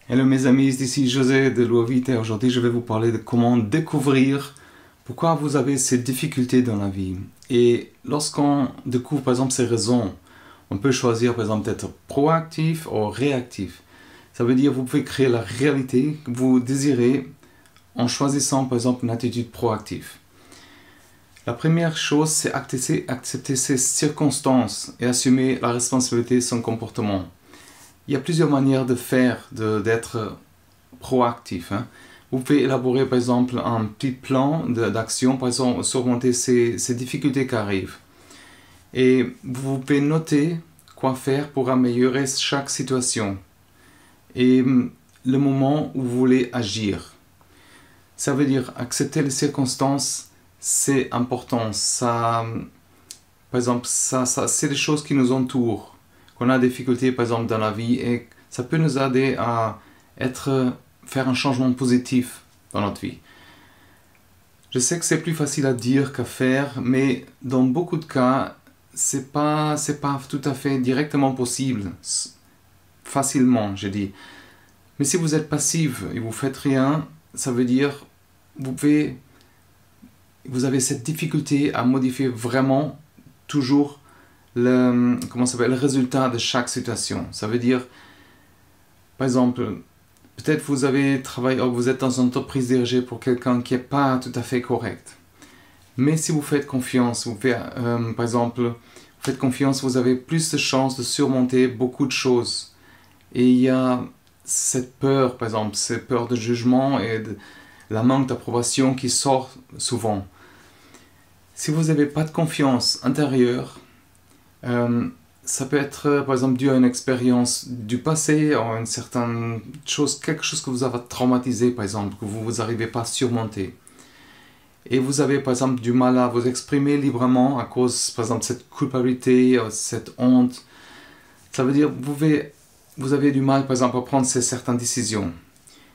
Hello mes amis, ici José de Louavite et aujourd'hui je vais vous parler de comment découvrir pourquoi vous avez ces difficultés dans la vie. Et lorsqu'on découvre par exemple ces raisons, on peut choisir par exemple d'être proactif ou réactif. Ça veut dire que vous pouvez créer la réalité que vous désirez en choisissant par exemple une attitude proactive. La première chose, c'est accepter ces circonstances et assumer la responsabilité de son comportement. Il y a plusieurs manières de faire, d'être proactif. Vous pouvez élaborer par exemple un petit plan d'action, par exemple surmonter ces difficultés qui arrivent. Et vous pouvez noter quoi faire pour améliorer chaque situation et le moment où vous voulez agir. Ça veut dire accepter les circonstances, c'est important. Ça, par exemple, c'est des choses qui nous entourent. Qu'on a des difficultés par exemple dans la vie et ça peut nous aider à faire un changement positif dans notre vie. Je sais que c'est plus facile à dire qu'à faire, mais dans beaucoup de cas, c'est pas tout à fait directement possible, facilement, je dis. Mais si vous êtes passif et vous faites rien, ça veut dire vous avez cette difficulté à modifier vraiment toujours le résultat de chaque situation. Ça veut dire, par exemple, peut-être vous avez travaillé, vous êtes dans une entreprise dirigée pour quelqu'un qui n'est pas tout à fait correct. Mais si vous faites confiance, par exemple, vous faites confiance, vous avez plus de chances de surmonter beaucoup de choses. Et il y a cette peur, par exemple, cette peur de jugement et de la manque d'approbation qui sort souvent. Si vous n'avez pas de confiance intérieure, ça peut être par exemple dû à une expérience du passé, à une certaine chose, quelque chose que vous avez traumatisé par exemple, que vous n'arrivez pas à surmonter. Et vous avez par exemple du mal à vous exprimer librement à cause par exemple de cette culpabilité, cette honte. Ça veut dire que vous avez du mal par exemple à prendre certaines décisions.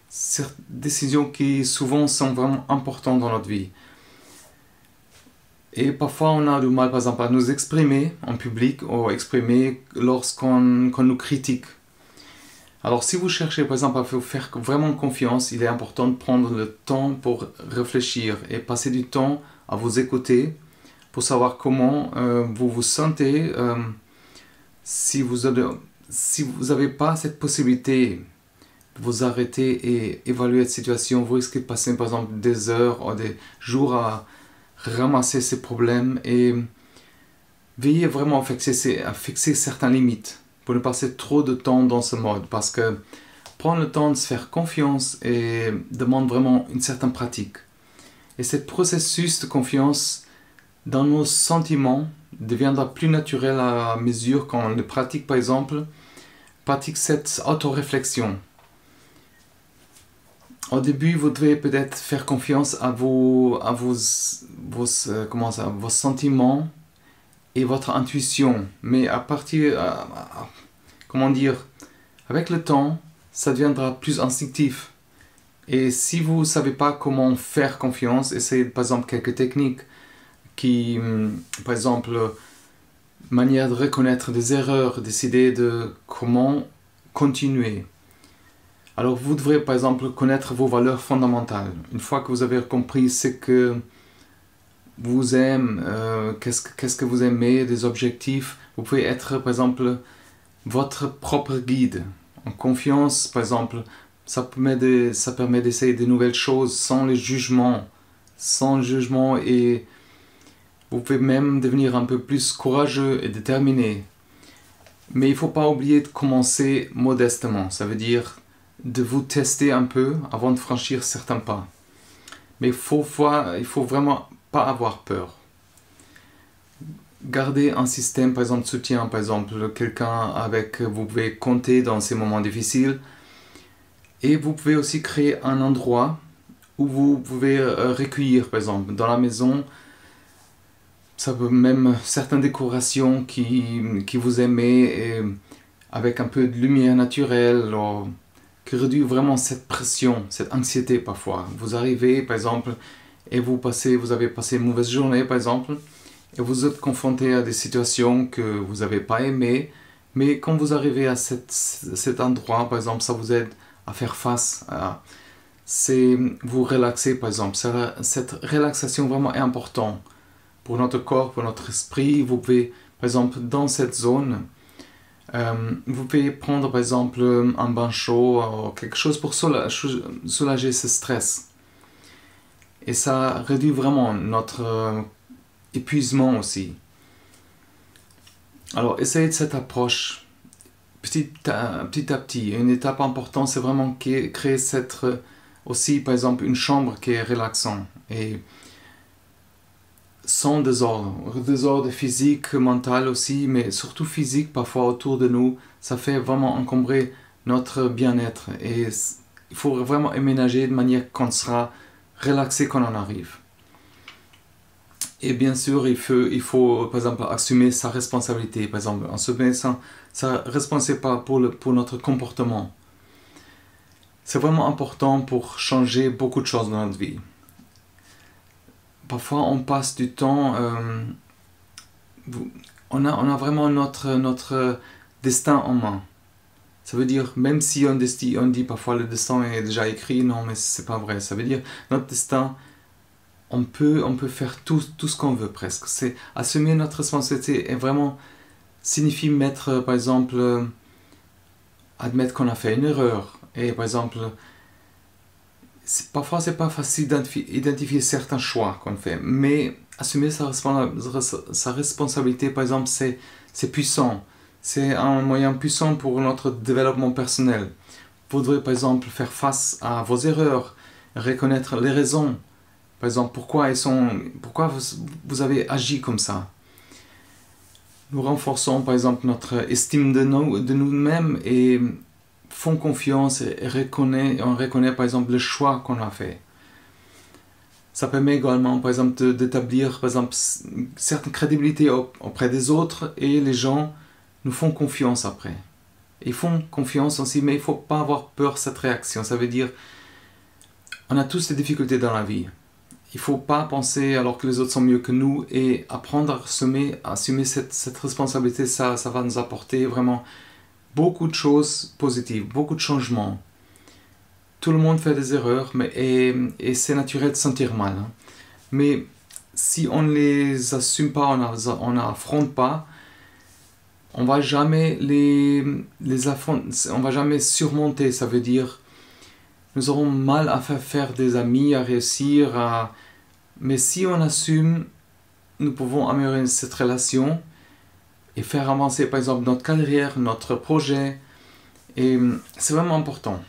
Certaines décisions qui souvent sont vraiment importantes dans notre vie. Et parfois on a du mal par exemple à nous exprimer en public ou exprimer lorsqu'on nous critique. Alors si vous cherchez par exemple à vous faire vraiment confiance, il est important de prendre le temps pour réfléchir et passer du temps à vous écouter pour savoir comment vous vous sentez. Si vous n'avez pas cette possibilité de vous arrêter et évaluer cette situation, vous risquez de passer par exemple des heures ou des jours à ramasser ces problèmes et veillez vraiment à fixer certaines limites pour ne pas passer trop de temps dans ce mode, parce que prendre le temps de se faire confiance demande vraiment une certaine pratique. Et ce processus de confiance dans nos sentiments deviendra plus naturel à mesure qu'on le pratique, par exemple, pratique cette autoréflexion. Au début, vous devez peut-être faire confiance à vos sentiments et votre intuition. Mais avec le temps, ça deviendra plus instinctif. Et si vous ne savez pas comment faire confiance, essayez par exemple quelques techniques qui, par exemple, manière de reconnaître des erreurs, décider de comment continuer. Alors vous devrez par exemple connaître vos valeurs fondamentales. Une fois que vous avez compris ce que vous aimez, qu'est-ce que vous aimez, des objectifs, vous pouvez être par exemple votre propre guide. En confiance, par exemple, ça permet d'essayer de nouvelles choses sans jugement, et vous pouvez même devenir un peu plus courageux et déterminé. Mais il ne faut pas oublier de commencer modestement, ça veut dire de vous tester un peu avant de franchir certains pas. Mais il faut vraiment pas avoir peur. Gardez un système, par exemple, de soutien, par exemple, quelqu'un avec vous pouvez compter dans ces moments difficiles. Et vous pouvez aussi créer un endroit où vous pouvez recueillir, par exemple, dans la maison. Ça peut même certaines décorations qui vous aimez, et avec un peu de lumière naturelle, qui réduit vraiment cette pression, cette anxiété parfois. Vous arrivez par exemple et vous avez passé une mauvaise journée par exemple et vous êtes confronté à des situations que vous n'avez pas aimées, mais quand vous arrivez à cet endroit par exemple, ça vous aide à faire face à. C'est vous relaxer par exemple. Cette relaxation vraiment est importante pour notre corps, pour notre esprit. Vous pouvez par exemple dans cette zone, vous pouvez prendre par exemple un bain chaud ou quelque chose pour soulager ce stress. Et ça réduit vraiment notre épuisement aussi. Alors essayez de cette approche petit à petit. Une étape importante, c'est vraiment créer aussi par exemple une chambre qui est relaxante et sans désordre physique, mental aussi, mais surtout physique parfois autour de nous. Ça fait vraiment encombrer notre bien-être et il faut vraiment aménager de manière qu'on sera relaxé quand on arrive. Et bien sûr, il faut par exemple assumer sa responsabilité, par exemple assumer sa responsabilité pour notre comportement. C'est vraiment important pour changer beaucoup de choses dans notre vie. Parfois, on passe du temps, on a vraiment notre destin en main. Ça veut dire, même si on dit parfois le destin est déjà écrit, non, mais c'est pas vrai. Ça veut dire, notre destin, on peut faire tout ce qu'on veut presque. C'est assumer notre responsabilité et vraiment signifie mettre, par exemple, admettre qu'on a fait une erreur. Et par exemple, parfois c'est pas facile d'identifier certains choix qu'on fait, mais assumer sa responsabilité, par exemple, c'est puissant. C'est un moyen puissant pour notre développement personnel. Vous devrez par exemple faire face à vos erreurs, reconnaître les raisons. Par exemple, pourquoi vous avez agi comme ça. Nous renforçons par exemple notre estime de nous-mêmes et font confiance et on reconnaît par exemple le choix qu'on a fait. Ça permet également par exemple d'établir par exemple une certaine crédibilité auprès des autres et les gens nous font confiance après. Ils font confiance aussi, mais il ne faut pas avoir peur de cette réaction. Ça veut dire, on a tous des difficultés dans la vie. Il ne faut pas penser alors que les autres sont mieux que nous et apprendre à assumer cette responsabilité, ça va nous apporter vraiment beaucoup de choses positives, beaucoup de changements. Tout le monde fait des erreurs et c'est naturel de se sentir mal. Hein. Mais si on ne les assume pas, on n'affronte pas, on va jamais on va jamais surmonter. Ça veut dire nous aurons mal à faire des amis, à réussir. Mais si on assume, nous pouvons améliorer cette relation et faire avancer par exemple notre carrière, notre projet. Et c'est vraiment important.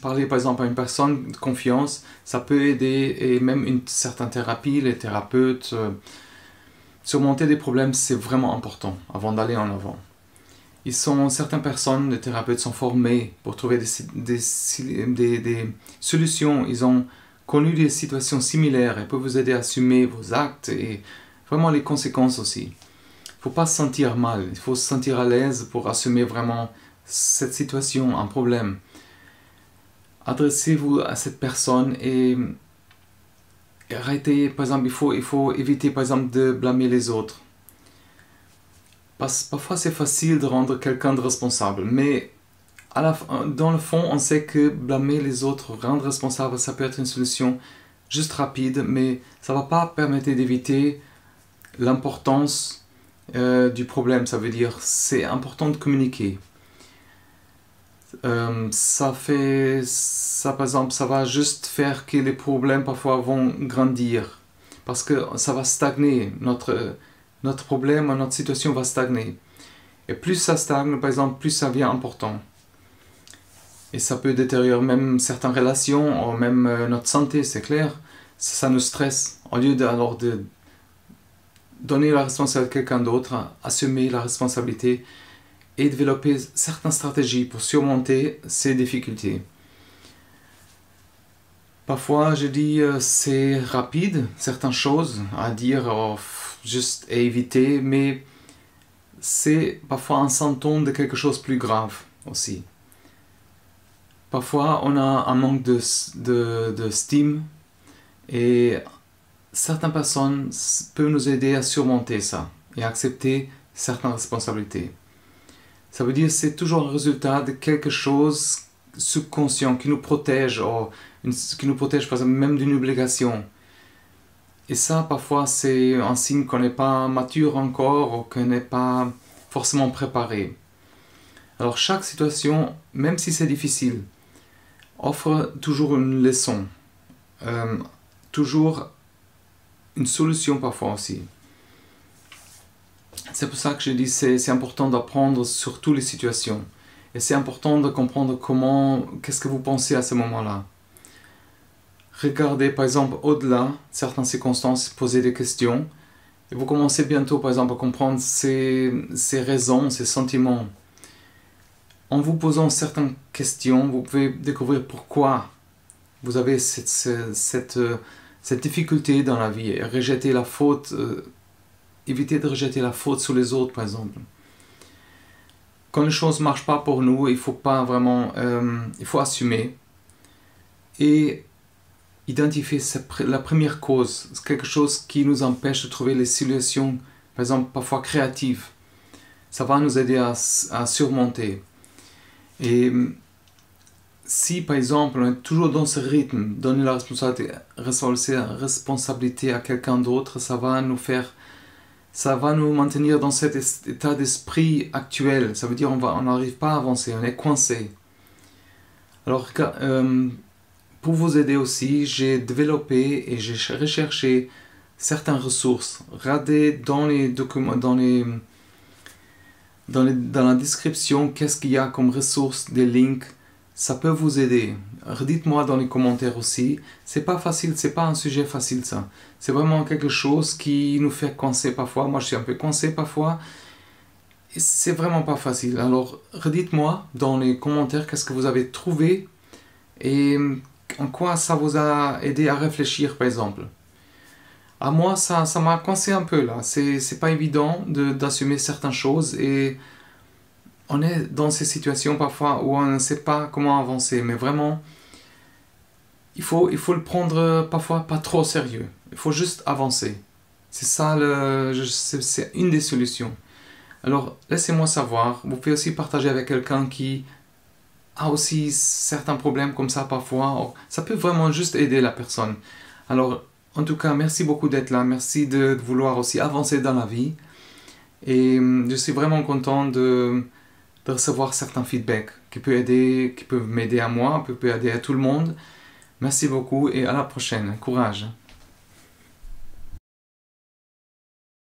Parler par exemple à une personne de confiance, ça peut aider, et même une certaine thérapie, les thérapeutes, surmonter des problèmes, c'est vraiment important avant d'aller en avant. Certaines personnes, les thérapeutes sont formés pour trouver des solutions. Ils ont connu des situations similaires et peuvent vous aider à assumer vos actes et vraiment les conséquences aussi. Il ne faut pas se sentir mal, il faut se sentir à l'aise pour assumer vraiment cette situation, un problème. Adressez-vous à cette personne et arrêtez, par exemple, il faut éviter par exemple de blâmer les autres. Parfois c'est facile de rendre quelqu'un de responsable, mais dans le fond on sait que blâmer les autres, rendre responsable, ça peut être une solution juste rapide, mais ça ne va pas permettre d'éviter l'importance du problème. Ça veut dire c'est important de communiquer. Par exemple, ça va juste faire que les problèmes parfois vont grandir parce que ça va stagner, notre problème, notre situation va stagner. Et plus ça stagne, par exemple, plus ça devient important. Et ça peut détériorer même certaines relations, ou même notre santé, c'est clair. Ça nous stresse. Au lieu de donner la responsabilité à quelqu'un d'autre, assumer la responsabilité et développer certaines stratégies pour surmonter ces difficultés. Parfois, je dis c'est rapide, certaines choses à dire, juste à éviter, mais c'est parfois un symptôme de quelque chose de plus grave aussi. Parfois, on a un manque de stime et certaines personnes peuvent nous aider à surmonter ça et à accepter certaines responsabilités. Ça veut dire que c'est toujours un résultat de quelque chose subconscient qui nous protège, qui nous protège par exemple même d'une obligation. Et ça, parfois, c'est un signe qu'on n'est pas mature encore ou qu'on n'est pas forcément préparé. Alors, chaque situation, même si c'est difficile, offre toujours une leçon, toujours une solution parfois aussi. C'est pour ça que je dis que c'est important d'apprendre sur toutes les situations. Et c'est important de comprendre qu'est-ce que vous pensez à ce moment-là. Regardez par exemple au-delà de certaines circonstances, posez des questions. Et vous commencez bientôt par exemple à comprendre ces raisons, ces sentiments. En vous posant certaines questions, vous pouvez découvrir pourquoi vous avez cette difficulté dans la vie. Et rejeter la faute, éviter de rejeter la faute sur les autres par exemple. Quand les choses ne marchent pas pour nous, il faut pas vraiment, il faut assumer et identifier la première cause, c'est quelque chose qui nous empêche de trouver les solutions, par exemple parfois créatives. Ça va nous aider à surmonter. Et si par exemple on est toujours dans ce rythme, donner la responsabilité à quelqu'un d'autre, ça va nous maintenir dans cet état d'esprit actuel. Ça veut dire on n'arrive pas à avancer, on est coincé. Alors, pour vous aider aussi, j'ai développé et j'ai recherché certaines ressources. Regardez dans les documents, dans la description, qu'est-ce qu'il y a comme ressources, des links. Ça peut vous aider. Redites-moi dans les commentaires aussi. C'est pas facile, c'est pas un sujet facile ça. C'est vraiment quelque chose qui nous fait coincer parfois. Moi je suis un peu coincé parfois. Et c'est vraiment pas facile. Alors redites-moi dans les commentaires qu'est-ce que vous avez trouvé et en quoi ça vous a aidé à réfléchir par exemple. À moi ça m'a coincé un peu là. C'est pas évident d'assumer certaines choses et on est dans ces situations parfois où on ne sait pas comment avancer, mais vraiment, il faut le prendre parfois pas trop au sérieux. Il faut juste avancer. C'est ça, c'est une des solutions. Alors, laissez-moi savoir. Vous pouvez aussi partager avec quelqu'un qui a aussi certains problèmes comme ça parfois. Ça peut vraiment juste aider la personne. Alors, en tout cas, merci beaucoup d'être là. Merci de vouloir aussi avancer dans la vie. Et je suis vraiment content de recevoir certains feedbacks qui peuvent m'aider à moi, qui peuvent aider à tout le monde. Merci beaucoup et à la prochaine. Courage.